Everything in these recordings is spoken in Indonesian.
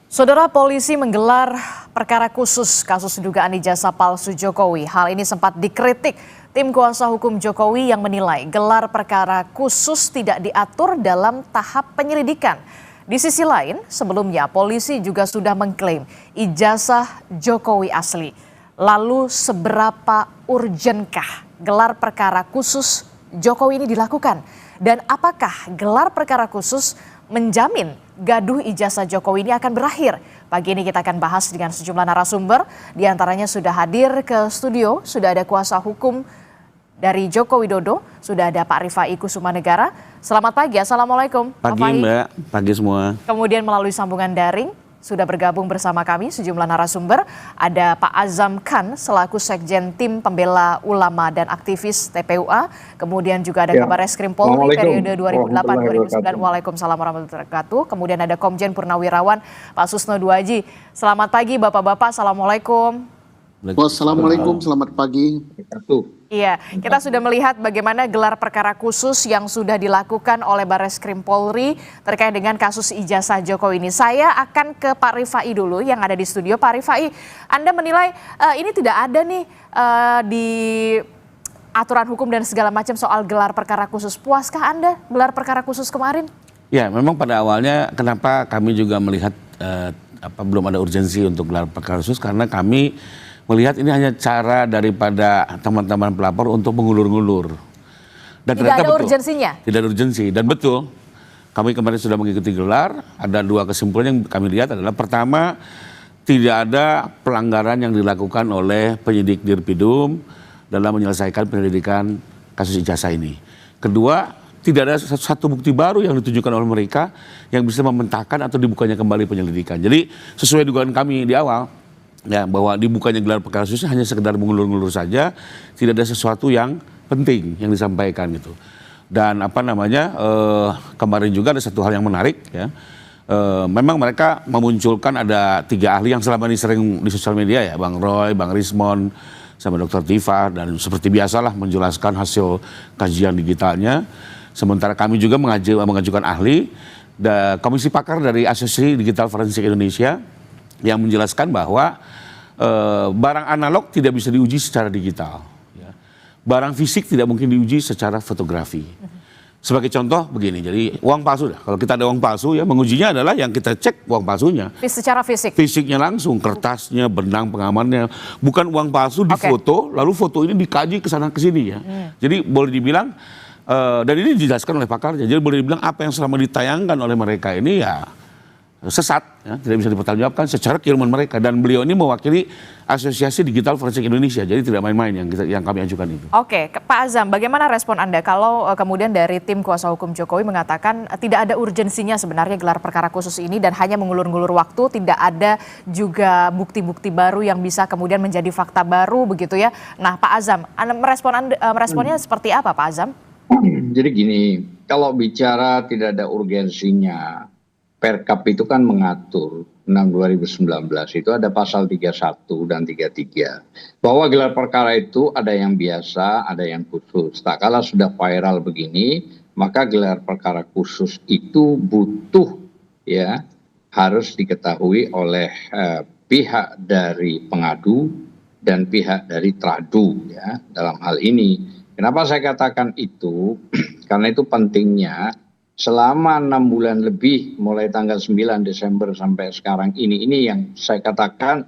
Saudara, polisi menggelar perkara khusus kasus dugaan ijazah palsu Jokowi. Hal ini sempat dikritik tim kuasa hukum Jokowi yang menilai gelar perkara khusus tidak diatur dalam tahap penyelidikan. Di sisi lain, sebelumnya polisi juga sudah mengklaim ijazah Jokowi asli. Lalu seberapa urgenkah gelar perkara khusus Jokowi ini dilakukan? Dan apakah gelar perkara khusus menjamin gaduh ijazah Jokowi ini akan berakhir? Pagi ini kita akan bahas dengan sejumlah narasumber. Di antaranya sudah hadir ke studio, sudah ada kuasa hukum dari Joko Widodo, sudah ada Pak Rifai Kusumanegara. Selamat pagi, Assalamualaikum. Pagi Mbak, pagi semua. Kemudian melalui sambungan daring, sudah bergabung bersama kami sejumlah narasumber. Ada Pak Azam Khan selaku Sekjen Tim Pembela Ulama dan Aktivis TPUA. Kemudian juga ada Kabar Reskrim Polri periode 2008-2009. Waalaikumsalam warahmatullahi wabarakatuh. Kemudian ada Komjen Purnawirawan Pak Susno Duaji. Selamat pagi Bapak-Bapak, Assalamualaikum. Wassalamualaikum, selamat pagi. Iya, kita sudah melihat bagaimana gelar perkara khusus yang sudah dilakukan oleh Barreskrim Polri terkait dengan kasus ijazah Jokowi ini. Saya akan ke Pak Rifai dulu yang ada di studio. Pak Rifai, Anda menilai ini tidak ada nih di aturan hukum dan segala macam soal gelar perkara khusus. Puaskah Anda gelar perkara khusus kemarin? Ya, memang pada awalnya kenapa kami juga melihat belum ada urgensi untuk gelar perkara khusus, karena kami melihat ini hanya cara daripada teman-teman pelapor untuk mengulur-ngulur. Dan tidak ada urgensinya? Tidak ada urgensi. Dan betul, kami kemarin sudah mengikuti gelar, ada dua kesimpulan yang kami lihat adalah pertama, tidak ada pelanggaran yang dilakukan oleh penyidik Dirpidum dalam menyelesaikan penyelidikan kasus ijazah ini. Kedua, tidak ada satu bukti baru yang ditunjukkan oleh mereka yang bisa mementahkan atau dibukanya kembali penyelidikan. Jadi sesuai dugaan kami di awal, ya, bahwa dibukanya gelar perkara khusus hanya sekedar mengulur-ngulur saja, tidak ada sesuatu yang penting yang disampaikan gitu. Dan kemarin juga ada satu hal yang menarik, ya. Memang mereka memunculkan ada 3 ahli yang selama ini sering di sosial media, ya, Bang Roy, Bang Rismon, sama Dr. Tifa, dan seperti biasalah menjelaskan hasil kajian digitalnya. Sementara kami juga mengajukan ahli, Komisi Pakar dari Asosiasi Digital Forensik Indonesia, yang menjelaskan bahwa barang analog tidak bisa diuji secara digital. Ya. Barang fisik tidak mungkin diuji secara fotografi. Sebagai contoh begini, jadi uang palsu, kalau kita ada uang palsu, ya mengujinya adalah yang kita cek uang palsunya. Secara fisik? Fisiknya langsung, kertasnya, benang pengamannya. Bukan uang palsu difoto, lalu foto ini dikaji ke sana ke sini, ya. Jadi boleh dibilang, dan ini dijelaskan oleh pakarnya, jadi boleh dibilang apa yang selama ditayangkan oleh mereka ini ya sesat, ya, tidak bisa dipertanggungjawabkan secara keilmuan mereka, dan beliau ini mewakili Asosiasi Digital Forensik Indonesia, jadi tidak main-main yang kami ajukan itu. Oke, Pak Azam, bagaimana respon Anda kalau kemudian dari tim kuasa hukum Jokowi mengatakan tidak ada urgensinya sebenarnya gelar perkara khusus ini dan hanya mengulur-ngulur waktu, tidak ada juga bukti-bukti baru yang bisa kemudian menjadi fakta baru begitu ya. Nah, Pak Azam, meresponnya seperti apa, Pak Azam? Jadi gini, kalau bicara tidak ada urgensinya, Perkap itu kan mengatur 6/2019 itu ada pasal 31 dan 33 bahwa gelar perkara itu ada yang biasa, ada yang khusus. Tak kala sudah viral begini, maka gelar perkara khusus itu butuh, ya, harus diketahui oleh pihak dari pengadu dan pihak dari teradu, ya, dalam hal ini. Kenapa saya katakan itu? Karena itu pentingnya selama 6 bulan lebih mulai tanggal 9 Desember sampai sekarang ini yang saya katakan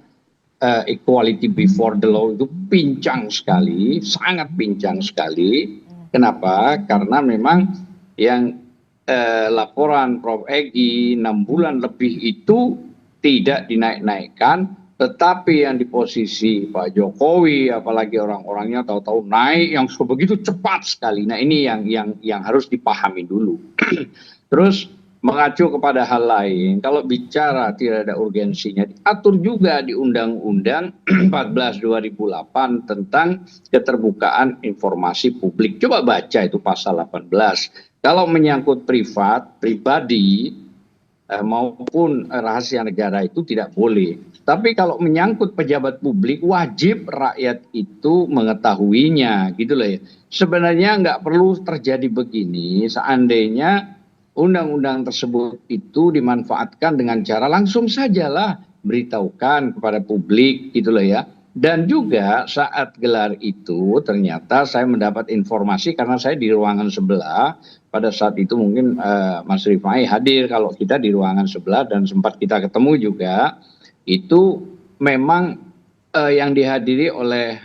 equality before the law itu pincang sekali, sangat pincang sekali. Kenapa? Karena memang yang laporan Prof. Egy 6 bulan lebih itu tidak dinaik-naikkan, tetapi yang di posisi Pak Jokowi, apalagi orang-orangnya tahu-tahu naik yang begitu cepat sekali. Nah, ini yang harus dipahami dulu. Terus mengacu kepada hal lain, kalau bicara tidak ada urgensinya, diatur juga di Undang-Undang 14 2008 tentang keterbukaan informasi publik. Coba baca itu pasal 18. Kalau menyangkut pribadi maupun rahasia negara itu tidak boleh. Tapi kalau menyangkut pejabat publik, wajib rakyat itu mengetahuinya, gitu loh ya. Sebenarnya nggak perlu terjadi begini seandainya undang-undang tersebut itu dimanfaatkan dengan cara langsung sajalah beritahukan kepada publik gitu loh ya. Dan juga saat gelar itu ternyata saya mendapat informasi karena saya di ruangan sebelah. Pada saat itu mungkin Mas Rifai hadir kalau kita di ruangan sebelah dan sempat kita ketemu juga. Itu memang yang dihadiri oleh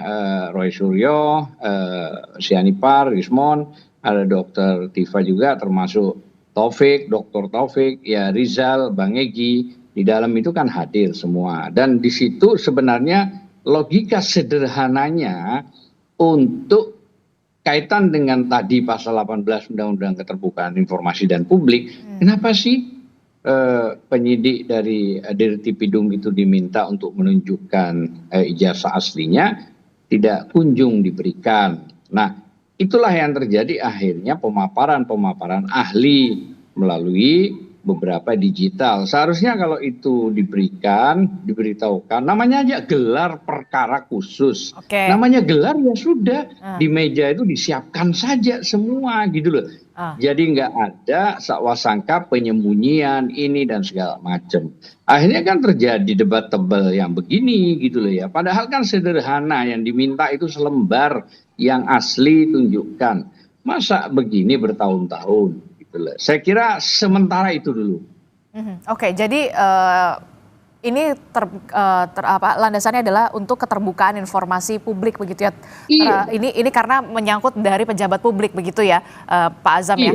Roy Suryo, Sianipar, Rismon, ada Dr. Tifa juga termasuk Taufik, Dr. Taufik, ya Rizal, Bang Egy, di dalam itu kan hadir semua. Dan di situ sebenarnya logika sederhananya untuk kaitan dengan tadi pasal 18 Undang-Undang Keterbukaan Informasi dan Publik, kenapa sih penyidik dari Dirtipidum itu diminta untuk menunjukkan ijazah aslinya tidak kunjung diberikan. Nah, itulah yang terjadi akhirnya pemaparan ahli melalui beberapa digital. Seharusnya kalau itu diberikan, diberitahukan, namanya aja gelar perkara khusus. Namanya gelar ya sudah, di meja itu disiapkan saja semua gitu loh. Jadi nggak ada sakwasangka penyembunyian ini dan segala macam. Akhirnya kan terjadi debat tebal yang begini gitu loh ya. Padahal kan sederhana, yang diminta itu selembar yang asli tunjukkan. Masa begini bertahun-tahun? Saya kira sementara itu dulu. Oke, jadi ini landasannya adalah untuk keterbukaan informasi publik begitu ya. Iya. Ini karena menyangkut dari pejabat publik begitu ya, Pak Azam ya.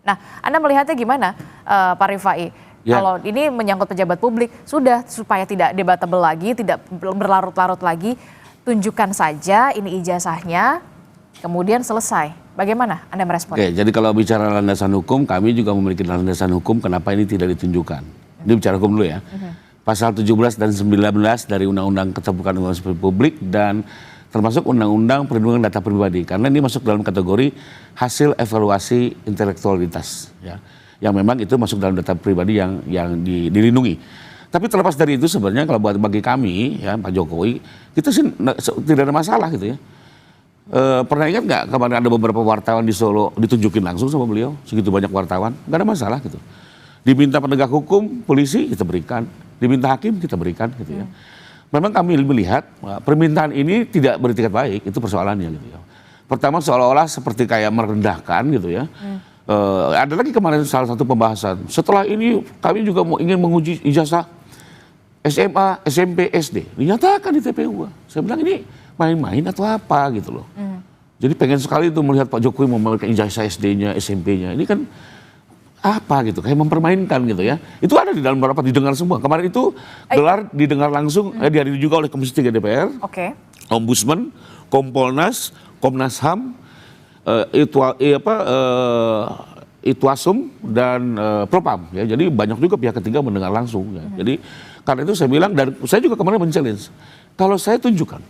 Nah, Anda melihatnya gimana, Pak Rifai? Ya. Kalau ini menyangkut pejabat publik, sudah supaya tidak debatable lagi, tidak berlarut-larut lagi, tunjukkan saja ini ijazahnya, kemudian selesai. Bagaimana Anda merespon? Oke, jadi kalau bicara landasan hukum, kami juga memiliki landasan hukum kenapa ini tidak ditunjukkan. Ini bicara hukum dulu ya. Pasal 17 dan 19 dari Undang-Undang Keterbukaan Informasi Publik dan termasuk Undang-Undang Perlindungan Data Pribadi. Karena ini masuk dalam kategori hasil evaluasi intelektualitas. Ya, yang memang itu masuk dalam data pribadi yang dilindungi. Tapi terlepas dari itu sebenarnya kalau bagi kami, ya Pak Jokowi, kita sih tidak ada masalah gitu ya. Pernah ingat nggak kemarin ada beberapa wartawan di Solo ditunjukin langsung sama beliau, segitu banyak wartawan, nggak ada masalah gitu. Diminta penegak hukum, polisi kita berikan, diminta hakim kita berikan gitu ya. Memang kami melihat permintaan ini tidak beretikat baik, itu persoalannya gitu ya. Pertama seolah-olah seperti kayak merendahkan gitu ya. Ada lagi kemarin salah satu pembahasan, setelah ini kami juga ingin menguji ijazah SMA, SMP, SD, dinyatakan di TPU. Saya bilang ini main-main atau apa gitu loh. Jadi pengen sekali tuh melihat Pak Jokowi memberikan ijazah SD-nya, SMP-nya. Ini kan apa gitu, kayak mempermainkan gitu ya. Itu ada di dalam beberapa didengar semua. Kemarin itu gelar didengar langsung, dihadiri juga oleh Komisi 3 DPR, Ombudsman, Kompolnas, Komnas HAM, Itwasum dan Propam. Ya. Jadi banyak juga pihak ketiga mendengar langsung. Ya. Jadi karena itu saya bilang, dan saya juga kemarin men-challenge, kalau saya tunjukkan,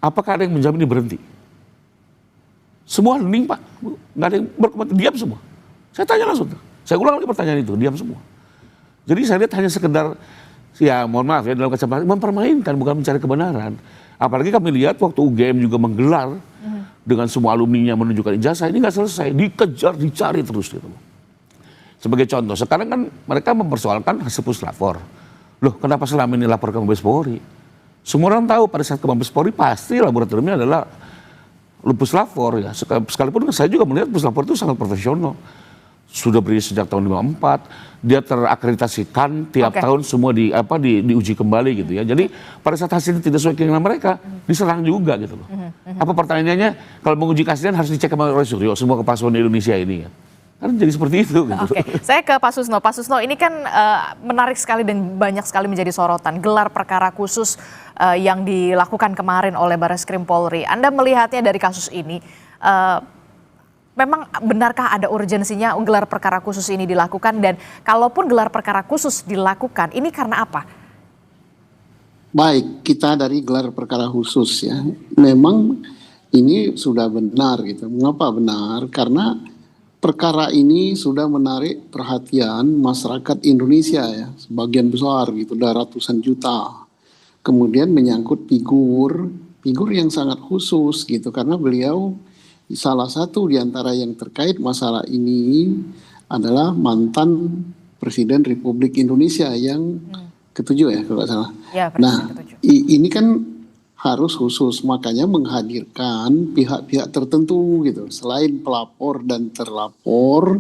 apakah ada yang menjamin ini berhenti? Semua hening Pak, nggak ada yang berkomentar, diam semua. Saya tanya langsung, saya ulang lagi pertanyaan itu, diam semua. Jadi saya lihat hanya sekedar, ya mohon maaf ya dalam kacamata, mempermainkan bukan mencari kebenaran. Apalagi kami lihat waktu UGM juga menggelar dengan semua alumninya menunjukkan ijazah, ini nggak selesai, dikejar, dicari terus gitu. Sebagai contoh, sekarang kan mereka mempersoalkan hasil puslapor. Loh, kenapa selama ini lapor ke Mabes Polri? Semua orang tahu pada saat ke Mabes Polri pasti laboratoriumnya adalah puslapor ya. Sekalipun saya juga melihat puslapor itu sangat profesional. Sudah berdiri sejak tahun 54, dia terakreditasikan tiap tahun semua diuji kembali gitu ya. Jadi pada saat hasilnya tidak sesuai keinginan mereka, diserang juga gitu loh. Apa pertanyaannya, kalau menguji keaslian harus dicek sama Roy Suryo, semua kepasuan di Indonesia ini ya. Kan jadi seperti itu gitu. Oke, saya ke Pak Susno. Pak Susno, ini kan menarik sekali dan banyak sekali menjadi sorotan. Gelar perkara khusus yang dilakukan kemarin oleh Barreskrim Polri. Anda melihatnya dari kasus ini, memang benarkah ada urgensinya gelar perkara khusus ini dilakukan? Dan kalaupun gelar perkara khusus dilakukan, ini karena apa? Baik, kita dari gelar perkara khusus ya. Memang ini sudah benar gitu. Mengapa benar? Karena perkara ini sudah menarik perhatian masyarakat Indonesia ya, sebagian besar gitu, udah ratusan juta. Kemudian menyangkut figur yang sangat khusus gitu, karena beliau salah satu di antara yang terkait masalah ini adalah mantan Presiden Republik Indonesia yang ketujuh ya kalau nggak salah. Ya, Presiden Nah, ketujuh. ini kan harus khusus, makanya menghadirkan pihak-pihak tertentu gitu. Selain pelapor dan terlapor,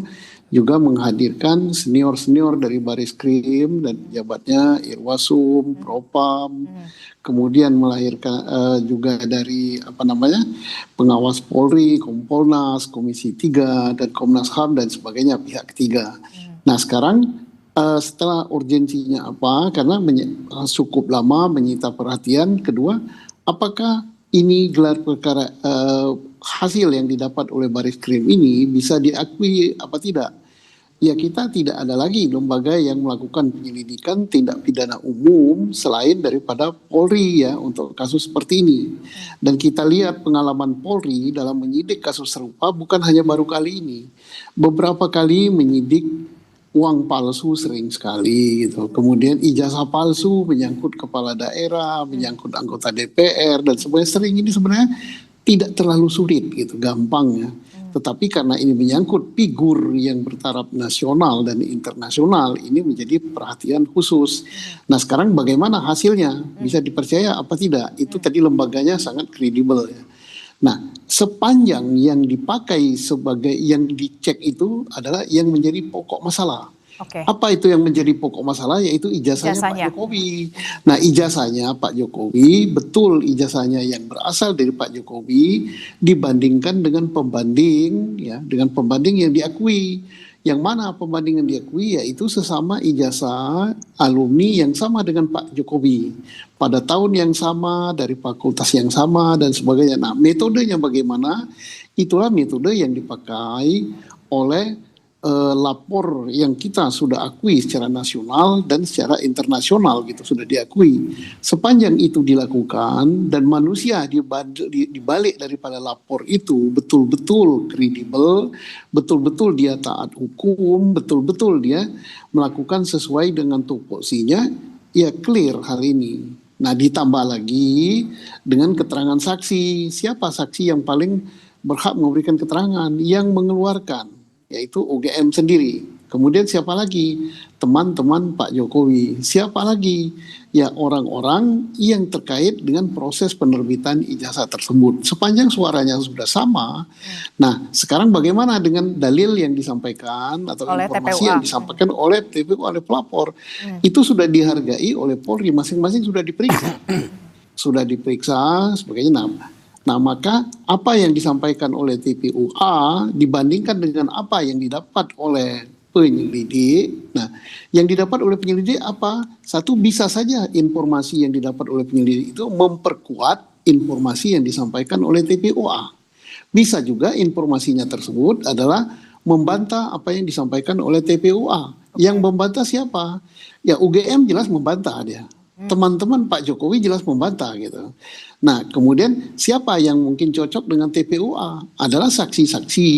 juga menghadirkan senior-senior dari Baris Krim dan jabatnya Irwasum, Propam, kemudian melahirkan juga dari pengawas Polri, Kompolnas, Komisi 3 dan Komnas HAM dan sebagainya pihak ketiga. Nah sekarang setelah urgensinya apa? Karena cukup lama menyita perhatian. Kedua, apakah ini gelar perkara hasil yang didapat oleh Baris Krim ini bisa diakui apa tidak? Ya kita tidak ada lagi lembaga yang melakukan penyelidikan tindak pidana umum selain daripada Polri ya untuk kasus seperti ini. Dan kita lihat pengalaman Polri dalam menyidik kasus serupa bukan hanya baru kali ini. Beberapa kali menyidik uang palsu sering sekali gitu. Kemudian ijazah palsu menyangkut kepala daerah, menyangkut anggota DPR dan sering ini sebenarnya tidak terlalu sulit gitu, gampang ya. Tetapi karena ini menyangkut figur yang bertaraf nasional dan internasional, ini menjadi perhatian khusus. Nah sekarang bagaimana hasilnya? Bisa dipercaya apa tidak? Itu tadi lembaganya sangat kredibel ya. Nah sepanjang yang dipakai sebagai yang dicek itu adalah yang menjadi pokok masalah. Oke. Apa itu yang menjadi pokok masalah? Yaitu ijazahnya Pak Jokowi. Nah ijazahnya Pak Jokowi, betul ijazahnya yang berasal dari Pak Jokowi dibandingkan dengan pembanding ya, dengan pembanding yang diakui. Yang mana pembanding yang diakui yaitu sesama ijazah alumni yang sama dengan Pak Jokowi pada tahun yang sama, dari fakultas yang sama dan sebagainya. Nah metodenya bagaimana? Itulah metode yang dipakai oleh lapor yang kita sudah akui secara nasional dan secara internasional gitu, sudah diakui. Sepanjang itu dilakukan dan manusia di balik daripada lapor itu betul-betul kredibel, betul-betul dia taat hukum, betul-betul dia melakukan sesuai dengan tupoksinya, ya clear hal ini. Nah ditambah lagi dengan keterangan saksi. Siapa saksi yang paling berhak memberikan keterangan? Yang mengeluarkan, yaitu UGM sendiri. Kemudian siapa lagi? Teman-teman Pak Jokowi. Siapa lagi? Ya orang-orang yang terkait dengan proses penerbitan ijazah tersebut. Sepanjang suaranya sudah sama. Nah sekarang bagaimana dengan dalil yang disampaikan atau oleh informasi TPUA yang disampaikan oleh TPU, oleh pelapor. Itu sudah dihargai oleh Polri, masing-masing sudah diperiksa. Sudah diperiksa sebagainya. Nah maka apa yang disampaikan oleh TPUA dibandingkan dengan apa yang didapat oleh penyelidik. Nah yang didapat oleh penyelidik apa? Satu, bisa saja informasi yang didapat oleh penyelidik itu memperkuat informasi yang disampaikan oleh TPUA. Bisa juga informasinya tersebut adalah membantah apa yang disampaikan oleh TPUA. Yang membantah siapa? Ya UGM jelas membantah dia. Teman-teman Pak Jokowi jelas membantah gitu. Nah kemudian siapa yang mungkin cocok dengan TPUA adalah saksi-saksi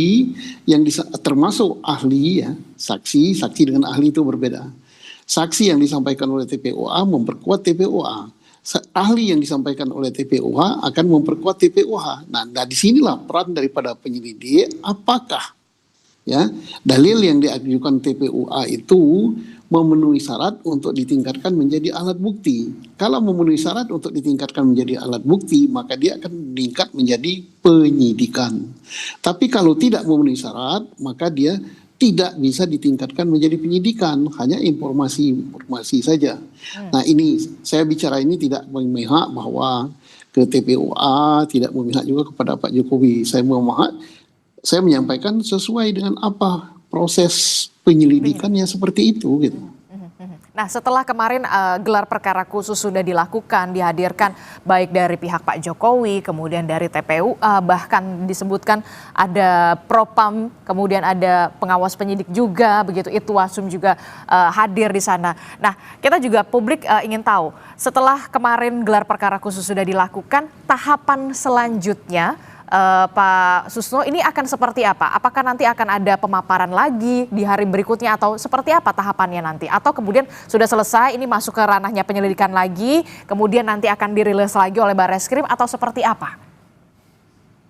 yang termasuk ahli ya. Saksi dengan ahli itu berbeda. Saksi yang disampaikan oleh TPUA memperkuat TPUA. Ahli yang disampaikan oleh TPUA akan memperkuat TPUA. Nah disinilah peran daripada penyelidik. Apakah ya dalil yang diajukan TPUA itu memenuhi syarat untuk ditingkatkan menjadi alat bukti. Kalau memenuhi syarat untuk ditingkatkan menjadi alat bukti, maka dia akan meningkat menjadi penyidikan. Tapi kalau tidak memenuhi syarat, maka dia tidak bisa ditingkatkan menjadi penyidikan, hanya informasi saya. Nah ini, saya bicara ini tidak memihak bahwa ke TPUA, tidak memihak juga kepada Pak Jokowi. Saya menyampaikan sesuai dengan apa proses penyelidikannya seperti itu gitu. Nah setelah kemarin gelar perkara khusus sudah dilakukan, dihadirkan baik dari pihak Pak Jokowi, kemudian dari TPUA, bahkan disebutkan ada Propam, kemudian ada pengawas penyidik juga, begitu Irwasum juga hadir di sana. Nah kita juga publik ingin tahu, setelah kemarin gelar perkara khusus sudah dilakukan, tahapan selanjutnya Pak Susno ini akan seperti apa? Apakah nanti akan ada pemaparan lagi di hari berikutnya atau seperti apa tahapannya nanti? Atau kemudian sudah selesai ini masuk ke ranahnya penyelidikan lagi, kemudian nanti akan dirilis lagi oleh Barreskrim atau seperti apa?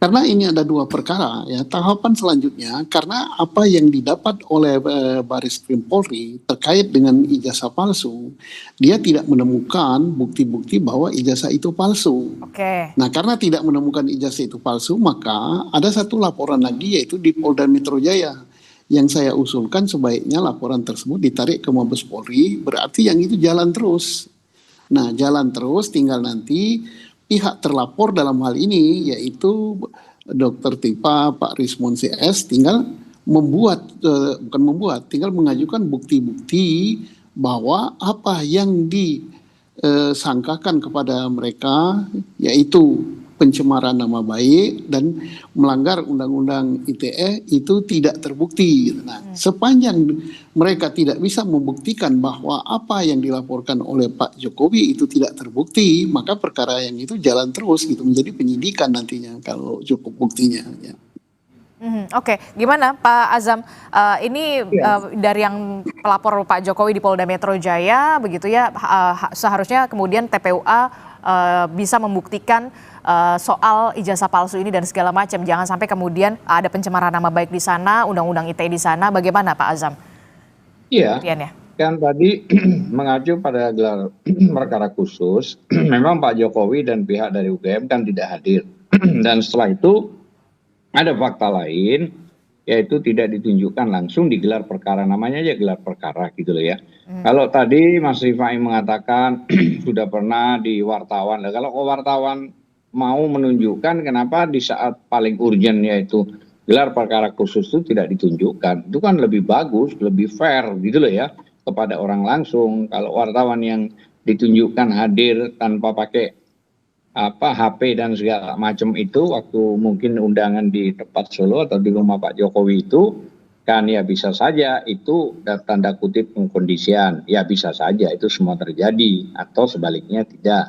Karena ini ada dua perkara ya. Tahapan selanjutnya karena apa yang didapat oleh Baris Krim Polri terkait dengan ijazah palsu, dia tidak menemukan bukti-bukti bahwa ijazah itu palsu. Oke. Nah, karena tidak menemukan ijazah itu palsu, maka ada satu laporan lagi yaitu di Polda Metro Jaya. Yang saya usulkan sebaiknya laporan tersebut ditarik ke Mabes Polri, berarti yang itu jalan terus. Nah, jalan terus tinggal nanti pihak terlapor dalam hal ini yaitu Dr. Tipa Pak Rismon CS tinggal tinggal mengajukan bukti-bukti bahwa apa yang disangkakan kepada mereka yaitu pencemaran nama baik dan melanggar Undang-Undang ITE itu tidak terbukti. Nah, sepanjang mereka tidak bisa membuktikan bahwa apa yang dilaporkan oleh Pak Jokowi itu tidak terbukti, maka perkara yang itu jalan terus gitu menjadi penyidikan nantinya kalau cukup buktinya. Ya. Oke, gimana Pak Azam? Ini dari yang pelapor Pak Jokowi di Polda Metro Jaya, begitu ya, seharusnya kemudian TPUA bisa membuktikan soal ijazah palsu ini dan segala macam. Jangan sampai kemudian ada pencemaran nama baik di sana, Undang-Undang ITE di sana. Bagaimana Pak Azam? Iya, kan tadi mengacu pada gelar perkara khusus, memang Pak Jokowi dan pihak dari UGM kan tidak hadir. Dan setelah itu ada fakta lain, yaitu tidak ditunjukkan langsung di gelar perkara, namanya aja gelar perkara gitu loh ya. Kalau tadi Mas Rifai mengatakan sudah pernah di wartawan, kalau wartawan mau menunjukkan kenapa di saat paling urgent yaitu gelar perkara khusus itu tidak ditunjukkan, itu kan lebih bagus, lebih fair gitu loh ya kepada orang langsung. Kalau wartawan yang ditunjukkan hadir tanpa pakai HP dan segala macam itu waktu mungkin undangan di tempat Solo atau di rumah Pak Jokowi itu kan ya bisa saja itu tanda kutip pengkondisian, ya bisa saja itu semua terjadi atau sebaliknya tidak.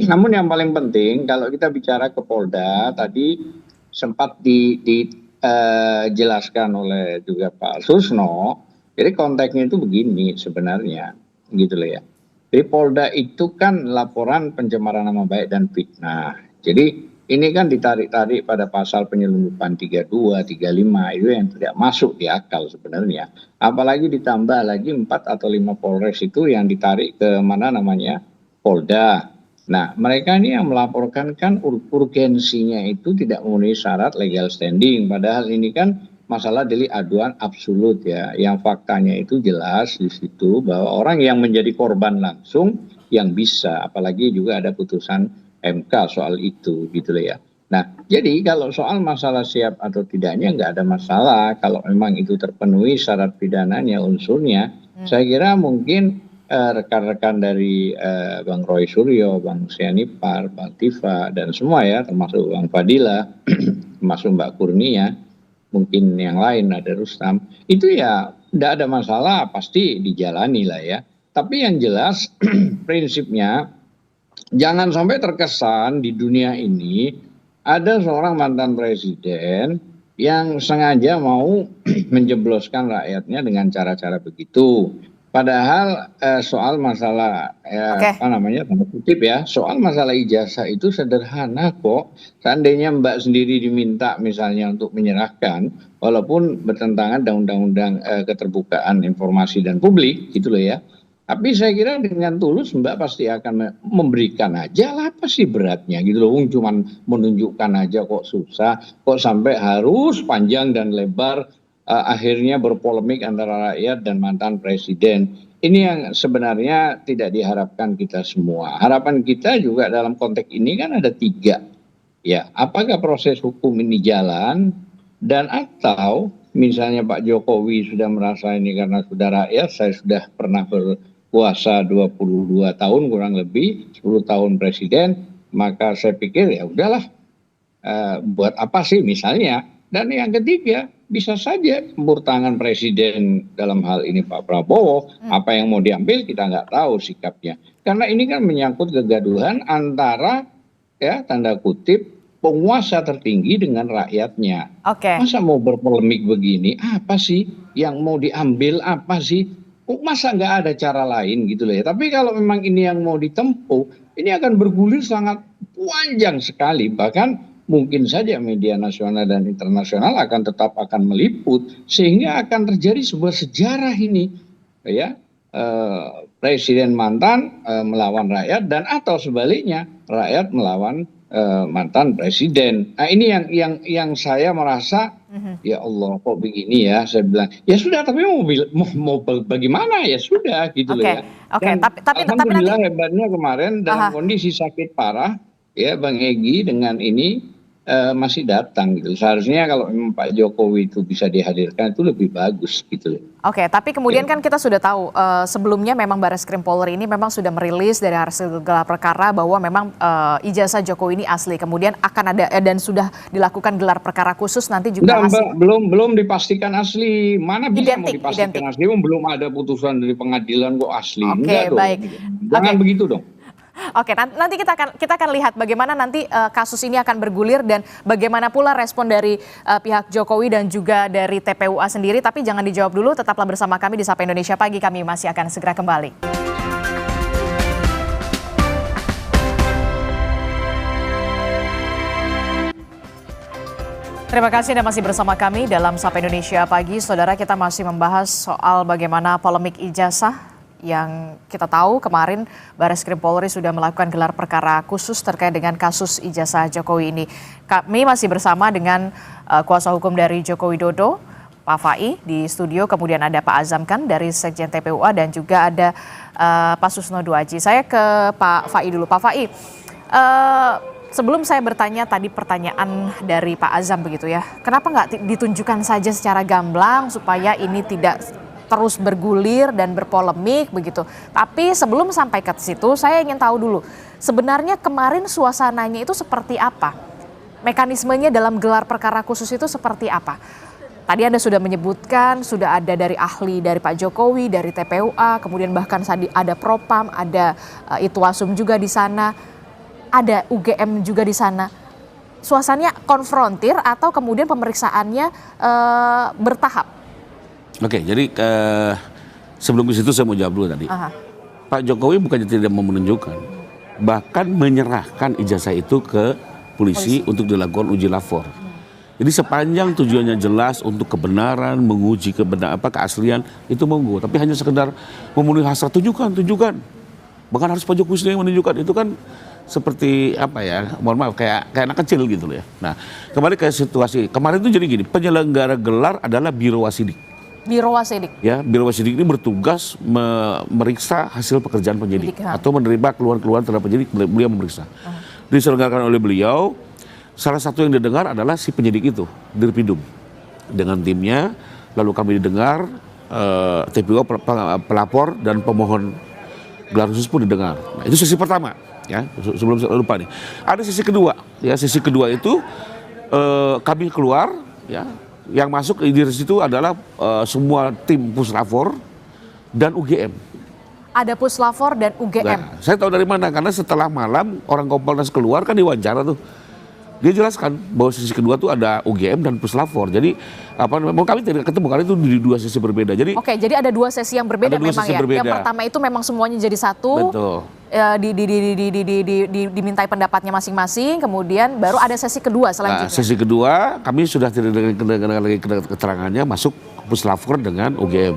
Namun yang paling penting kalau kita bicara ke Polda tadi sempat dijelaskan oleh juga Pak Susno, jadi konteksnya itu begini sebenarnya gitu loh ya. Di Polda itu kan laporan pencemaran nama baik dan fitnah. Jadi ini kan ditarik-tarik pada pasal penyelundupan 32, 35 itu yang tidak masuk di akal sebenarnya. Apalagi ditambah lagi 4 atau 5 Polres itu yang ditarik ke mana namanya Polda. Nah mereka ini yang melaporkan kan urgensinya itu tidak memenuhi syarat legal standing. Padahal ini kan masalah delik aduan absolut ya. Yang faktanya itu jelas di situ bahwa orang yang menjadi korban langsung yang bisa. Apalagi juga ada putusan MK soal itu gitu loh ya. Nah jadi kalau soal masalah siap atau tidaknya nggak ada masalah. Kalau memang itu terpenuhi syarat pidananya unsurnya. Saya kira mungkin rekan-rekan dari Bang Roy Suryo, Bang Sianipar, Bang Tifa dan semua ya termasuk Bang Fadila, termasuk Mbak Kurnia, mungkin yang lain ada Rustam. Itu ya tidak ada masalah pasti dijalani lah ya. Tapi yang jelas prinsipnya jangan sampai terkesan di dunia ini ada seorang mantan presiden yang sengaja mau menjebloskan rakyatnya dengan cara-cara begitu. Padahal soal masalah tanda kutip ya, soal masalah ijazah itu sederhana kok. Seandainya Mbak sendiri diminta misalnya untuk menyerahkan, walaupun bertentangan dengan undang-undang keterbukaan informasi dan publik gitu loh ya. Tapi saya kira dengan tulus Mbak pasti akan memberikan aja lah, apa sih beratnya gitu loh. Cuman menunjukkan aja kok susah, kok sampai harus panjang dan lebar akhirnya berpolemik antara rakyat dan mantan presiden. Ini yang sebenarnya tidak diharapkan kita semua. Harapan kita juga dalam konteks ini kan ada 3. Ya, apakah proses hukum ini jalan dan atau misalnya Pak Jokowi sudah merasa ini karena sudah rakyat, saya sudah pernah berkuasa 22 tahun kurang lebih, 10 tahun presiden, maka saya pikir ya udahlah, buat apa sih misalnya. Dan yang ketiga, bisa saja campur tangan presiden dalam hal ini Pak Prabowo, apa yang mau diambil kita nggak tahu sikapnya. Karena ini kan menyangkut kegaduhan antara ya tanda kutip penguasa tertinggi dengan rakyatnya. Masa mau berpolemik begini, apa sih yang mau diambil, apa sih? Masa nggak ada cara lain gitu loh ya. Tapi kalau memang ini yang mau ditempuh, ini akan bergulir sangat panjang sekali. Bahkan mungkin saja media nasional dan internasional akan meliput, sehingga akan terjadi sebuah sejarah ini, ya, presiden mantan melawan rakyat, dan atau sebaliknya rakyat melawan mantan presiden. Nah, ini yang saya merasa, ya Allah, kok begini ya. Saya bilang ya sudah, tapi mau bagaimana, ya sudah gitu loh ya. Oke, Dan tapi alhamdulillah nanti hebatnya kemarin dalam kondisi sakit parah ya, Bang Egy dengan ini masih datang gitu. Seharusnya kalau memang Pak Jokowi itu bisa dihadirkan itu lebih bagus gitu loh. Oke, tapi kemudian kan kita sudah tahu sebelumnya memang Barreskrim Polri ini memang sudah merilis dari hasil gelar perkara bahwa memang ijazah Jokowi ini asli. Kemudian akan ada dan sudah dilakukan gelar perkara khusus nanti juga Enggak, belum dipastikan asli. Mana bisa mau Identik. dipastikan asli? Belum ada putusan dari pengadilan kok asli. Oke, Enggak dong. baik. Jangan Oke. begitu dong. Oke, nanti kita akan lihat bagaimana nanti kasus ini akan bergulir dan bagaimana pula respon dari pihak Jokowi dan juga dari TPUA sendiri. Tapi jangan dijawab dulu, tetaplah bersama kami di Sapa Indonesia Pagi. Kami masih akan segera kembali. Terima kasih Anda masih bersama kami dalam Sapa Indonesia Pagi. Saudara, kita masih membahas soal bagaimana polemik ijazah yang kita tahu kemarin Barreskrim Polri sudah melakukan gelar perkara khusus terkait dengan kasus ijazah Jokowi ini. Kami masih bersama dengan kuasa hukum dari Joko Widodo, Pak Fai di studio, kemudian ada Pak Azam Khan dari Sekjen TPUA dan juga ada Pak Susno Duaji. Saya ke Pak Fai dulu. Pak Fai, sebelum saya bertanya tadi pertanyaan dari Pak Azam begitu ya, kenapa nggak ditunjukkan saja secara gamblang supaya ini tidak terus bergulir dan berpolemik begitu. Tapi sebelum sampai ke situ, saya ingin tahu dulu, sebenarnya kemarin suasananya itu seperti apa? Mekanismenya dalam gelar perkara khusus itu seperti apa? Tadi Anda sudah menyebutkan, sudah ada dari ahli dari Pak Jokowi, dari TPUA, kemudian bahkan ada Propam, ada Itwasum juga di sana, ada UGM juga di sana. Suasananya konfrontir atau kemudian pemeriksaannya bertahap? Oke, jadi sebelum ke situ saya mau jawab dulu tadi. Pak Jokowi bukannya tidak mau menunjukkan, bahkan menyerahkan ijazah itu ke polisi untuk dilakukan uji lapor. Jadi sepanjang tujuannya jelas untuk kebenaran, menguji keaslian, itu monggo. Tapi hanya sekedar memenuhi hasrat, tunjukkan. Bahkan harus Pak Jokowi sendiri yang menunjukkan, itu kan seperti apa ya, mohon maaf, kayak anak kecil gitu loh ya. Nah, kembali ke situasi kemarin itu jadi gini, penyelenggara gelar adalah Biro Wasidik. Biro Wasidik. Ya, Biro Wasidik ini bertugas memeriksa hasil pekerjaan penyidik atau menerima keluhan-keluhan terhadap penyidik, beliau memeriksa. Diselenggarakan oleh beliau, salah satu yang didengar adalah si penyidik itu, Dirpidum. Dengan timnya, lalu kami didengar, TPUA pelapor dan pemohon gelar khusus pun didengar. Nah, itu sesi pertama, ya, sebelum saya lupa nih. Ada sesi kedua, ya, sesi kedua itu kami keluar, ya. Yang masuk di situ adalah semua tim Puslapor dan UGM. Ada Puslapor dan UGM. Nah, saya tahu dari mana, karena setelah malam orang Kompolnas keluar kan diwawancara tuh. Dia jelaskan bahwa sesi kedua tuh ada UGM dan Puslapor. Jadi kami tidak ketemu karena itu di dua sesi berbeda. Jadi Oke, jadi ada dua sesi yang berbeda memang ya. Yang pertama itu memang semuanya jadi satu. Betul. Dimintai pendapatnya masing-masing, kemudian baru ada sesi kedua selanjutnya. Nah, sesi kedua kami sudah tidak dengar lagi keterangannya, masuk Puslapor dengan UGM.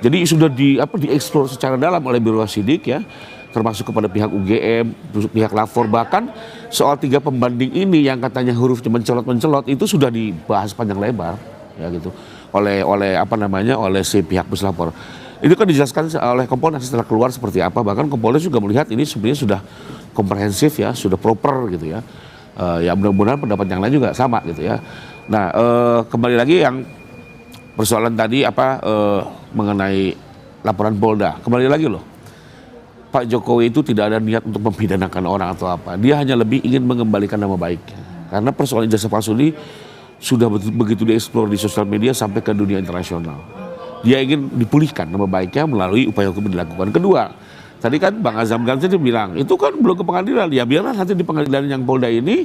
Jadi sudah dieksplor secara dalam oleh Biro Wasidik ya, termasuk kepada pihak UGM, pihak lapor, bahkan soal 3 pembanding ini yang katanya hurufnya mencolot itu sudah dibahas panjang lebar ya gitu oleh si pihak Puslapor. Itu kan dijelaskan oleh Kompolnas setelah keluar seperti apa, bahkan Kompolnas juga melihat ini sebenarnya sudah komprehensif ya, sudah proper gitu ya. Ya mudah-mudahan pendapat yang lain juga sama gitu ya. Nah, kembali lagi yang persoalan tadi mengenai laporan Polda, kembali lagi loh. Pak Jokowi itu tidak ada niat untuk mempidanakan orang atau apa. Dia hanya lebih ingin mengembalikan nama baiknya. Karena persoalan ijazah palsu ini sudah begitu dieksplor di sosial media sampai ke dunia internasional. Dia ingin dipulihkan nama baiknya melalui upaya hukum yang dilakukan. Kedua, tadi kan Bang Azam Khan tadi bilang, itu kan belum ke pengadilan. Ya biarlah nanti di pengadilan yang Polda ini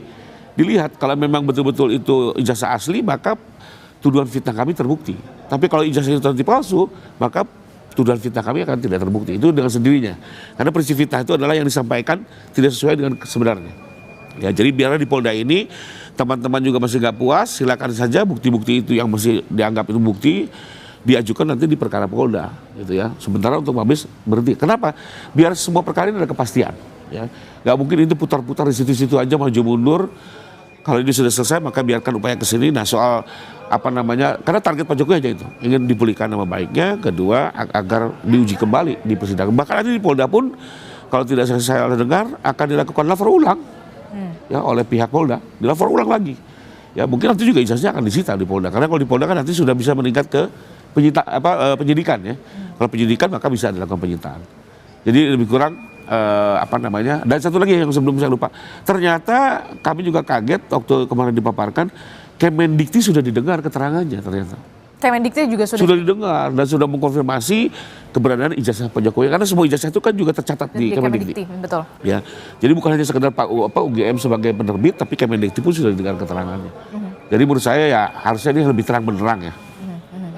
dilihat. Kalau memang betul-betul itu ijazah asli, maka tuduhan fitnah kami terbukti. Tapi kalau ijazah itu nanti palsu, maka tuduhan fitnah kami akan tidak terbukti. Itu dengan sendirinya. Karena prinsip fitnah itu adalah yang disampaikan tidak sesuai dengan sebenarnya. Ya, jadi biarlah di Polda ini teman-teman juga masih nggak puas, silakan saja bukti-bukti itu yang masih dianggap itu bukti diajukan nanti di perkara Polda, gitu ya. Sementara untuk Mabes berhenti. Kenapa? Biar semua perkara ini ada kepastian. Ya, nggak mungkin itu putar-putar di situ-situ aja maju mundur. Kalau ini sudah selesai maka biarkan upaya ke sini. Nah soal apa namanya, karena target Pak Jokowi aja itu ingin dipulihkan nama baiknya. Kedua agar diuji kembali di persidangan. Bahkan nanti di Polda pun kalau tidak saya dengar akan dilakukan lapor ulang ya oleh pihak Polda, dilapor ulang lagi. Ya mungkin nanti juga ijazahnya akan disita di Polda. Karena kalau di Polda kan nanti sudah bisa meningkat ke penyidikan ya. Kalau penyidikan maka bisa dilakukan penyitaan. Jadi lebih kurang apa namanya, dan satu lagi yang sebelum saya lupa, ternyata kami juga kaget waktu kemarin dipaparkan Kemendikti sudah didengar keterangannya ternyata. Kemendikti juga Sudah didengar dan sudah mengkonfirmasi keberadaan ijazah Pak Jokowi, karena semua ijazah itu kan juga tercatat di Kemendikti. Betul. Ya, jadi bukan hanya sekedar UGM sebagai penerbit, tapi Kemendikti pun sudah didengar keterangannya. Jadi menurut saya ya harusnya ini lebih terang benderang ya.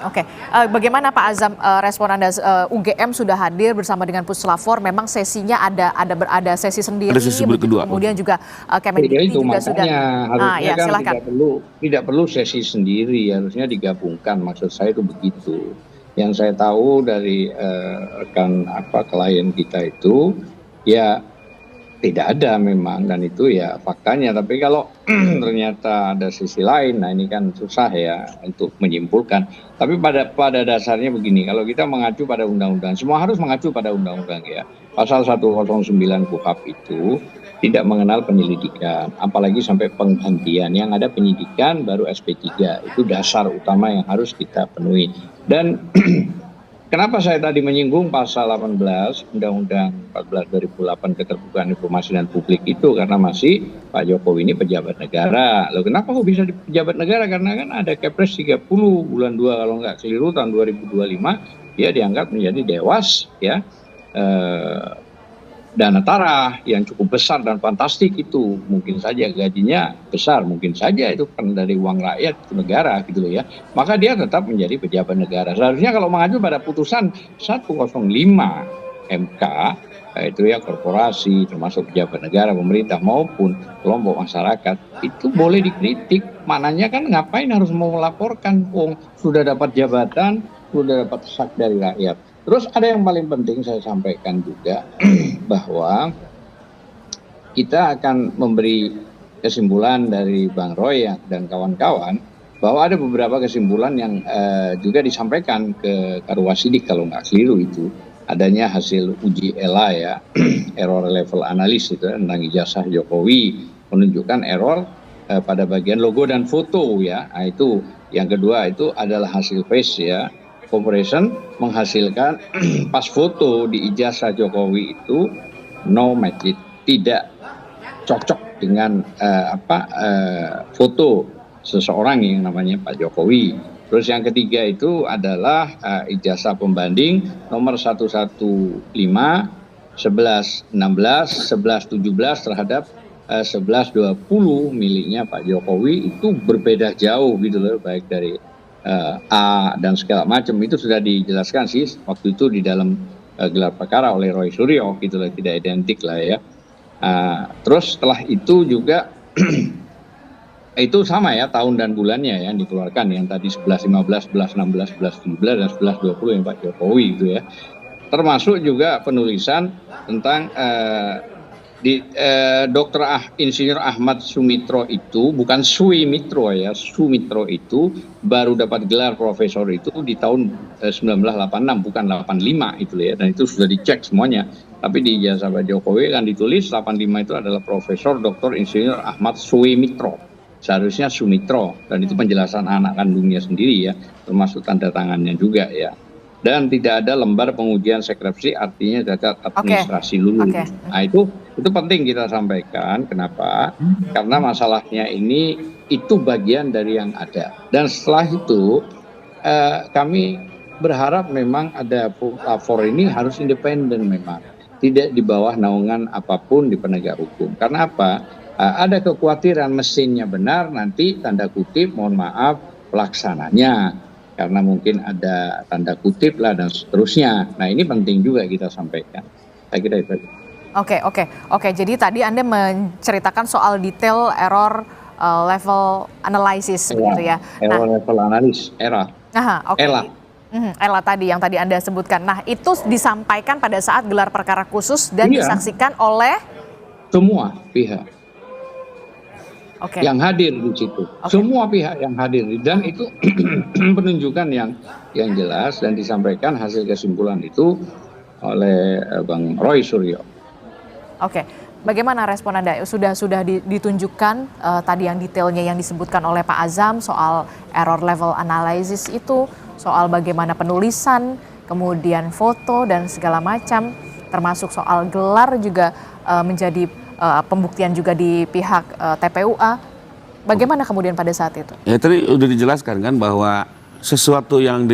Oke, bagaimana Pak Azam respon Anda? UGM sudah hadir bersama dengan Puslapor, memang sesinya ada sesi sendiri, ada sesi kedua. Kemudian juga Kemendikti juga sudah. Harusnya kan silakan. tidak perlu sesi sendiri, harusnya digabungkan. Maksud saya itu begitu. Yang saya tahu dari rekan klien kita itu ya tidak ada memang, dan itu ya faktanya. Tapi kalau ternyata ada sisi lain, nah ini kan susah ya untuk menyimpulkan. Tapi pada dasarnya begini, kalau kita mengacu pada undang-undang, semua harus mengacu pada undang-undang ya. Pasal 109 KUHP itu tidak mengenal penyelidikan, apalagi sampai penghentian. Yang ada penyidikan baru SP3, itu dasar utama yang harus kita penuhi. Dan kenapa saya tadi menyinggung pasal 18 Undang-Undang 14 2008 keterbukaan informasi dan publik itu, karena masih Pak Jokowi ini pejabat negara. Loh kenapa kok bisa di pejabat negara? Karena kan ada Kepres 30 bulan 2 kalau nggak keliru tahun 2025, dia dianggap menjadi dewas ya, dana tarah yang cukup besar dan fantastik itu. Mungkin saja gajinya besar, mungkin saja itu kan dari uang rakyat ke negara gitu loh ya. Maka dia tetap menjadi pejabat negara. Seharusnya kalau mengacu pada putusan 105 MK, itu ya korporasi termasuk pejabat negara, pemerintah maupun kelompok masyarakat itu boleh dikritik. Maknanya kan ngapain harus mau melaporkan, sudah dapat jabatan, sudah dapat hak dari rakyat. Terus ada yang paling penting saya sampaikan juga bahwa kita akan memberi kesimpulan dari Bang Roy dan kawan-kawan bahwa ada beberapa kesimpulan yang juga disampaikan ke Karwasidik kalau nggak keliru itu. Adanya hasil uji ELA ya, error level analis itu tentang ijazah Jokowi, menunjukkan error pada bagian logo dan foto ya. Nah, itu yang kedua itu adalah hasil face ya. Comparison menghasilkan pas foto di ijazah Jokowi itu no match, tidak cocok dengan foto seseorang yang namanya Pak Jokowi. Terus yang ketiga itu adalah ijazah pembanding nomor 115, 1116, 1117 terhadap 1120 miliknya Pak Jokowi, itu berbeda jauh gitu loh, baik dari A dan segala macam. Itu sudah dijelaskan sih waktu itu di dalam gelar perkara oleh Roy Suryo gitu lah, tidak identik lah ya. Terus setelah itu juga itu sama ya tahun dan bulannya yang dikeluarkan, yang tadi 1115, 1116, 1117 dan 1120 yang Pak Jokowi itu ya. Termasuk juga penulisan tentang Dr. Insinyur Ahmad Sumitro itu, bukan Sumitro ya, Sumitro itu baru dapat gelar profesor itu di tahun 1986, bukan 85 itu ya, dan itu sudah dicek semuanya. Tapi di ijazah Pak Jokowi kan ditulis 85 itu adalah Profesor Dr. Insinyur Ahmad Sumitro, seharusnya Sumitro, dan itu penjelasan anak kandungnya sendiri ya, termasuk tanda tangannya juga ya. Dan tidak ada lembar pengujian skripsi, artinya cacat administrasi lulus. Nah itu penting kita sampaikan. Kenapa? Karena masalahnya ini itu bagian dari yang ada. Dan setelah itu kami berharap memang ada lapor ini harus independen memang, tidak di bawah naungan apapun di penegak hukum. Karena apa? Ada kekhawatiran mesinnya benar, nanti tanda kutip mohon maaf pelaksananya, karena mungkin ada tanda kutip lah dan seterusnya. Nah ini penting juga kita sampaikan. Saya kira itu. Oke. Jadi tadi Anda menceritakan soal detail error level analysis begitu ya. Nah, level analis era. oke. ELA. ELA tadi yang tadi Anda sebutkan. Nah, itu disampaikan pada saat gelar perkara khusus dan Iya. disaksikan oleh Semua pihak Oke. yang hadir di situ. Semua pihak yang hadir dan itu penunjukan yang jelas dan disampaikan hasil kesimpulan itu oleh Bang Roy Suryo. Oke. Bagaimana respon Anda? Sudah ditunjukkan tadi yang detailnya yang disebutkan oleh Pak Azam soal error level analysis itu, soal bagaimana penulisan, kemudian foto dan segala macam, termasuk soal gelar juga menjadi pembuktian juga di pihak TPUA. Bagaimana kemudian pada saat itu? Ya tadi udah dijelaskan kan bahwa sesuatu yang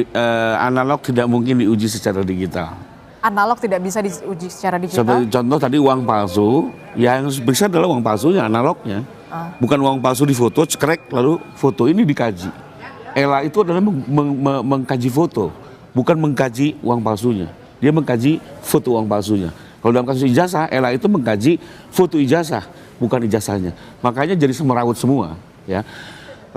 analog tidak mungkin diuji secara digital. Analog tidak bisa diuji secara digital? Seperti contoh tadi uang palsu, yang bisa adalah uang palsunya, analognya. Bukan uang palsu di foto, cekrek, lalu foto ini dikaji. ELA itu adalah mengkaji foto, bukan mengkaji uang palsunya. Dia mengkaji foto uang palsunya. Kalau dalam kasus ijazah, ELA itu mengkaji foto ijazah, bukan ijazahnya. Makanya jadi semerawut semua, ya.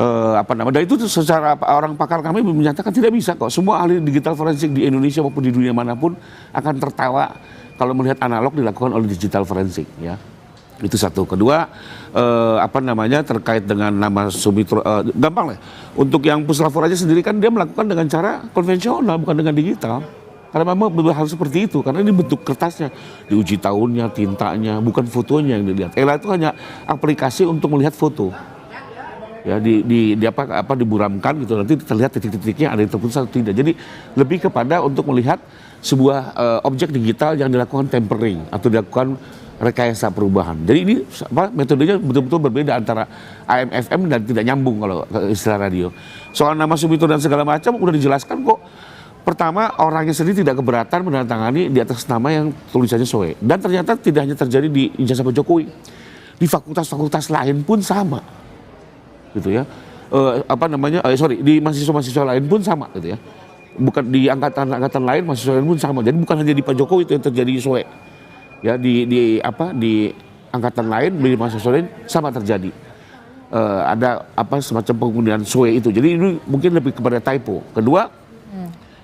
Dan itu secara orang pakar kami menyatakan tidak bisa kok. Semua ahli digital forensik di Indonesia maupun di dunia manapun akan tertawa kalau melihat analog dilakukan oleh digital forensik, ya. Itu satu. Kedua, terkait dengan nama Sumitro, gampang lah. Untuk yang puslapor aja sendiri kan dia melakukan dengan cara konvensional, bukan dengan digital. Karena memang harus seperti itu, karena ini bentuk kertasnya, diuji tahunnya, tintanya, bukan fotonya yang dilihat. ELA itu hanya aplikasi untuk melihat foto, ya diburamkan gitu, nanti terlihat titik-titiknya ada yang terputus atau tidak. Jadi lebih kepada untuk melihat sebuah objek digital yang dilakukan tempering atau dilakukan rekayasa perubahan. Jadi ini metodenya betul-betul berbeda antara AM/FM dan tidak nyambung kalau istilah radio. Soal nama Sumitro dan segala macam udah dijelaskan kok. Pertama, orangnya sendiri tidak keberatan menandatangani di atas nama yang tulisannya Soe. Dan ternyata tidak hanya terjadi di ijazah Pak Jokowi, di fakultas-fakultas lain pun sama, gitu ya. Di mahasiswa-mahasiswa lain pun sama, gitu ya. Bukan di angkatan lain mahasiswa lain pun sama. Jadi bukan hanya di Pak Jokowi itu yang terjadi Soe. Ya di angkatan lain, di mahasiswa lain sama terjadi. Ada semacam penggunaan Soe itu. Jadi ini mungkin lebih kepada typo. Kedua,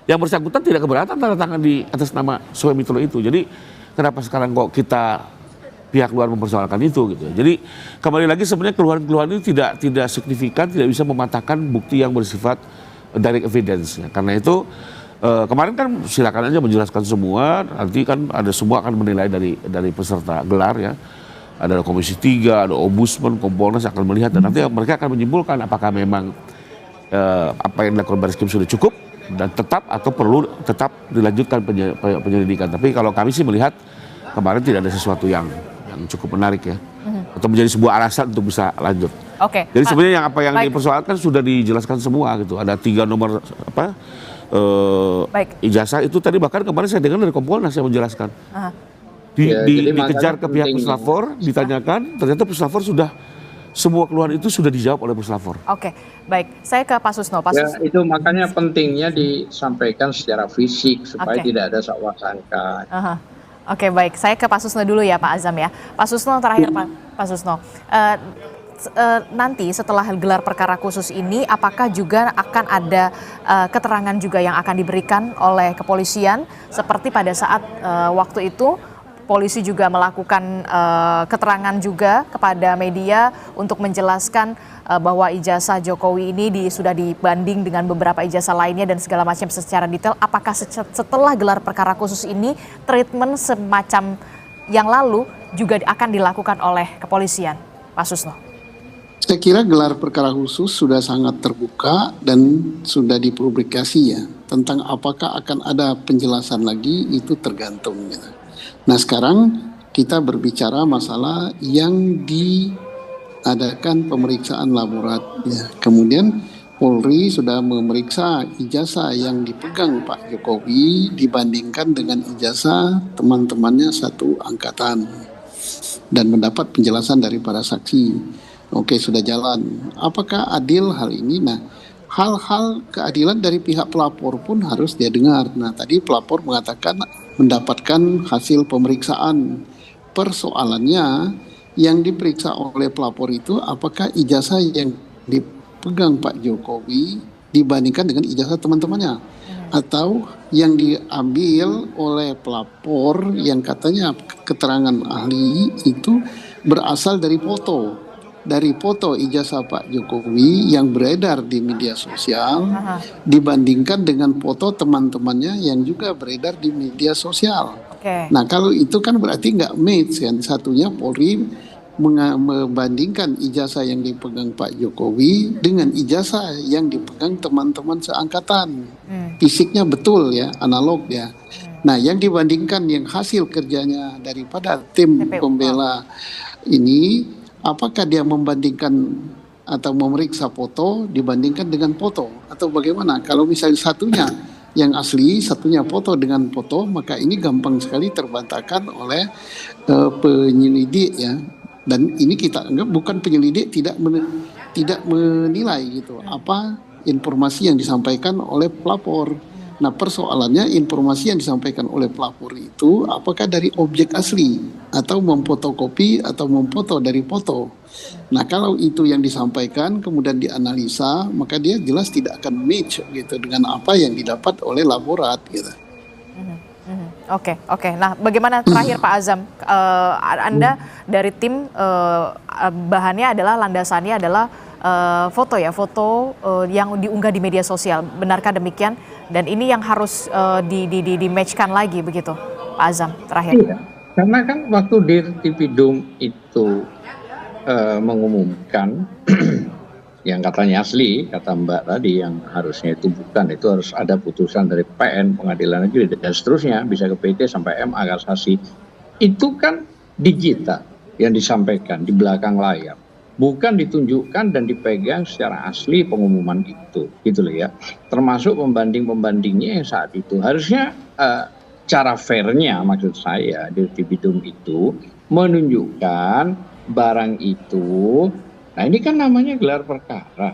yang bersangkutan tidak keberatan tanda tangan di atas nama Sumitro itu. Jadi kenapa sekarang kok kita pihak luar mempersoalkan itu gitu. Jadi kembali lagi sebenarnya keluhan-keluhan itu tidak signifikan, tidak bisa mematahkan bukti yang bersifat direct evidence. Ya. Karena itu kemarin kan silakan aja menjelaskan semua. Nanti kan ada semua akan menilai dari peserta gelar ya. Ada Komisi 3, ada Ombudsman, Kompolnas akan melihat dan nanti mereka akan menyimpulkan apakah memang apa yang dilakukan Barreskrim sudah cukup dan tetap atau perlu tetap dilanjutkan penyelidikan. Tapi kalau kami sih melihat kemarin tidak ada sesuatu yang cukup menarik ya, atau menjadi sebuah alasan untuk bisa lanjut. Oke. Jadi sebenarnya yang dipersoalkan sudah dijelaskan semua gitu. Ada 3 nomor ijazah itu tadi bahkan kemarin saya dengar dari Kompolnas yang menjelaskan. Dikejar ke pihak puslapor, ditanyakan, ternyata puslapor sudah semua keluhan itu sudah dijawab oleh puslapor. Oke, baik. Saya ke Pak Susno. Itu makanya pentingnya disampaikan secara fisik supaya tidak ada sakwa sangka. Oke, baik. Saya ke Pak Susno dulu ya, Pak Azam ya. Pak Susno terakhir, Pak Susno. Nanti setelah gelar perkara khusus ini, apakah juga akan ada keterangan juga yang akan diberikan oleh kepolisian seperti pada saat waktu itu? Polisi juga melakukan keterangan juga kepada media untuk menjelaskan bahwa ijazah Jokowi ini sudah dibanding dengan beberapa ijazah lainnya dan segala macam secara detail. Apakah setelah gelar perkara khusus ini treatment semacam yang lalu juga akan dilakukan oleh kepolisian? Pak Susno. Saya kira gelar perkara khusus sudah sangat terbuka dan sudah dipublikasi ya. Tentang apakah akan ada penjelasan lagi itu tergantung gitu. Nah sekarang kita berbicara masalah yang diadakan pemeriksaan laborat. Ya. Kemudian Polri sudah memeriksa ijazah yang dipegang Pak Jokowi dibandingkan dengan ijazah teman-temannya satu angkatan. Dan mendapat penjelasan dari para saksi. Oke sudah jalan. Apakah adil hal ini? Nah hal-hal keadilan dari pihak pelapor pun harus dia dengar. Nah tadi pelapor mengatakan mendapatkan hasil pemeriksaan. Persoalannya yang diperiksa oleh pelapor itu apakah ijazah yang dipegang Pak Jokowi dibandingkan dengan ijazah teman-temannya, atau yang diambil oleh pelapor yang katanya keterangan ahli itu berasal dari foto ijazah Pak Jokowi yang beredar di media sosial dibandingkan dengan foto teman-temannya yang juga beredar di media sosial. Nah, kalau itu kan berarti nggak match kan. Satunya Polri membandingkan ijazah yang dipegang Pak Jokowi dengan ijazah yang dipegang teman-teman seangkatan. Fisiknya betul ya, analog ya. Nah, yang dibandingkan yang hasil kerjanya daripada tim pembela ini, apakah dia membandingkan atau memeriksa foto dibandingkan dengan foto atau bagaimana? Kalau misalnya satunya yang asli, satunya foto dengan foto, maka ini gampang sekali terbantahkan oleh penyelidik ya. Dan ini kita anggap bukan penyelidik tidak menilai gitu apa informasi yang disampaikan oleh pelapor. Nah, persoalannya informasi yang disampaikan oleh pelapor itu apakah dari objek asli atau memfotokopi atau memfoto dari foto. Nah, kalau itu yang disampaikan kemudian dianalisa, maka dia jelas tidak akan match gitu dengan apa yang didapat oleh laborat gitu. Oke. Nah, bagaimana terakhir Pak Azam? Anda dari tim bahannya adalah landasannya adalah foto yang diunggah di media sosial. Benarkah demikian? Dan ini yang harus di-matchkan lagi begitu, Pak Azam terakhir. Iya, karena kan waktu Dirtipidum itu mengumumkan yang katanya asli, kata Mbak tadi, yang harusnya itu bukan, itu harus ada putusan dari PN, pengadilan negeri, dan seterusnya, bisa ke PT sampai MA kasasi. Itu kan digital yang disampaikan di belakang layar, bukan ditunjukkan dan dipegang secara asli pengumuman itu, gitu loh ya. Termasuk pembanding-pembandingnya yang saat itu. Harusnya cara fairnya, maksud saya, Dirtipidum itu menunjukkan barang itu. Nah, ini kan namanya gelar perkara,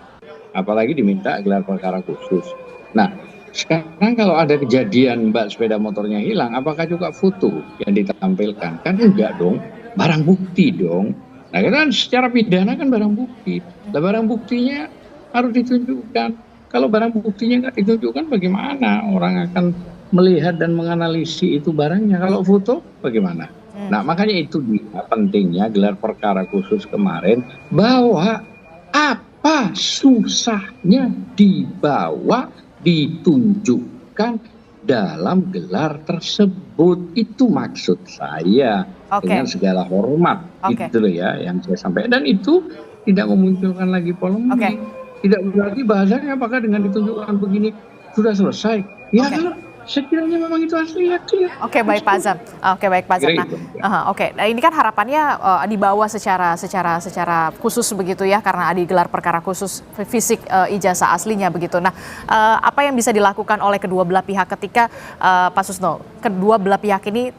apalagi diminta gelar perkara khusus. Nah, sekarang kalau ada kejadian Mbak sepeda motornya hilang, apakah juga foto yang ditampilkan? Kan enggak dong, barang bukti dong. Nah, kan secara pidana kan barang bukti. Nah, barang buktinya harus ditunjukkan. Kalau barang buktinya nggak ditunjukkan, bagaimana orang akan melihat dan menganalisis itu barangnya? Kalau foto, bagaimana? Nah, makanya itu dia pentingnya gelar perkara khusus kemarin, bahwa apa susahnya dibawa, ditunjukkan dalam gelar tersebut. Itu maksud saya, dengan segala hormat, gitu loh ya yang saya sampaikan. Dan itu tidak memunculkan lagi polemik. Tidak berarti bahasanya apakah dengan ditunjukkan begini sudah selesai. Ya kalau sekiranya memang itu asli ya clear. Baik Pak Azam. Nah, ini kan harapannya dibawa secara khusus begitu ya, karena ada gelar perkara khusus fisik ijazah aslinya begitu. Nah, apa yang bisa dilakukan oleh kedua belah pihak ketika Pak Susno, kedua belah pihak ini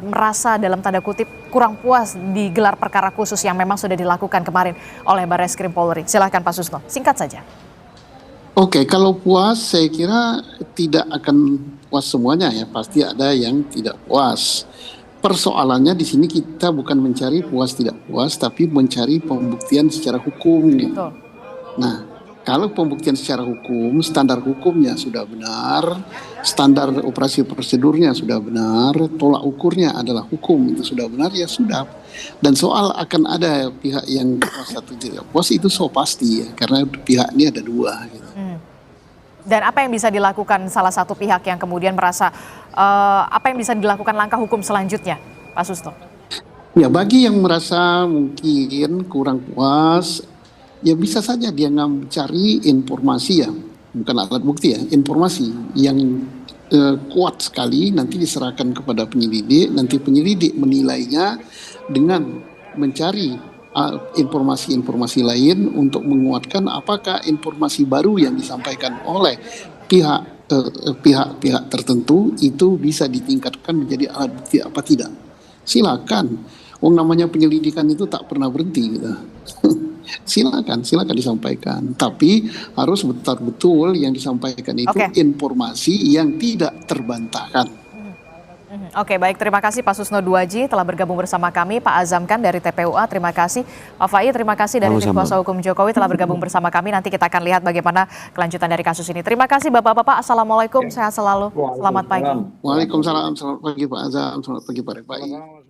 merasa dalam tanda kutip kurang puas di gelar perkara khusus yang memang sudah dilakukan kemarin oleh Barreskrim Polri? Silahkan Pak Susno, singkat saja. Oke, kalau puas saya kira tidak akan puas semuanya ya, pasti ada yang tidak puas. Persoalannya di sini kita bukan mencari puas tidak puas, tapi mencari pembuktian secara hukum. Betul. Nah, kalau pembuktian secara hukum, standar hukumnya sudah benar, standar operasi prosedurnya sudah benar, tolak ukurnya adalah hukum, itu sudah benar, ya sudah. Dan soal akan ada pihak yang puas atau tidak puas itu so pasti ya, karena pihak ini ada dua gitu. Dan apa yang bisa dilakukan salah satu pihak yang kemudian merasa apa yang bisa dilakukan langkah hukum selanjutnya, Pak Susno? Ya, bagi yang merasa mungkin kurang puas, ya bisa saja dia mencari informasi ya, bukan alat bukti ya, informasi yang kuat sekali, nanti diserahkan kepada penyelidik, nanti penyelidik menilainya dengan mencari informasi-informasi lain untuk menguatkan apakah informasi baru yang disampaikan oleh pihak tertentu itu bisa ditingkatkan menjadi alat bukti apa tidak. Silakan, namanya penyelidikan itu tak pernah berhenti gitu. Silakan disampaikan, tapi harus betul-betul yang disampaikan itu informasi yang tidak terbantahkan. Oke, baik. Terima kasih Pak Susno Duaji telah bergabung bersama kami. Pak Azam kan dari TPUA, terima kasih. Pak Fai, terima kasih dari tim Sama-sama. kuasa hukum Jokowi telah bergabung bersama kami. Nanti kita akan lihat bagaimana kelanjutan dari kasus ini. Terima kasih Bapak-Bapak. Assalamualaikum, sehat selalu. Selamat pagi. Waalaikumsalam, selamat pagi Pak Azam, selamat pagi Pak Rifai.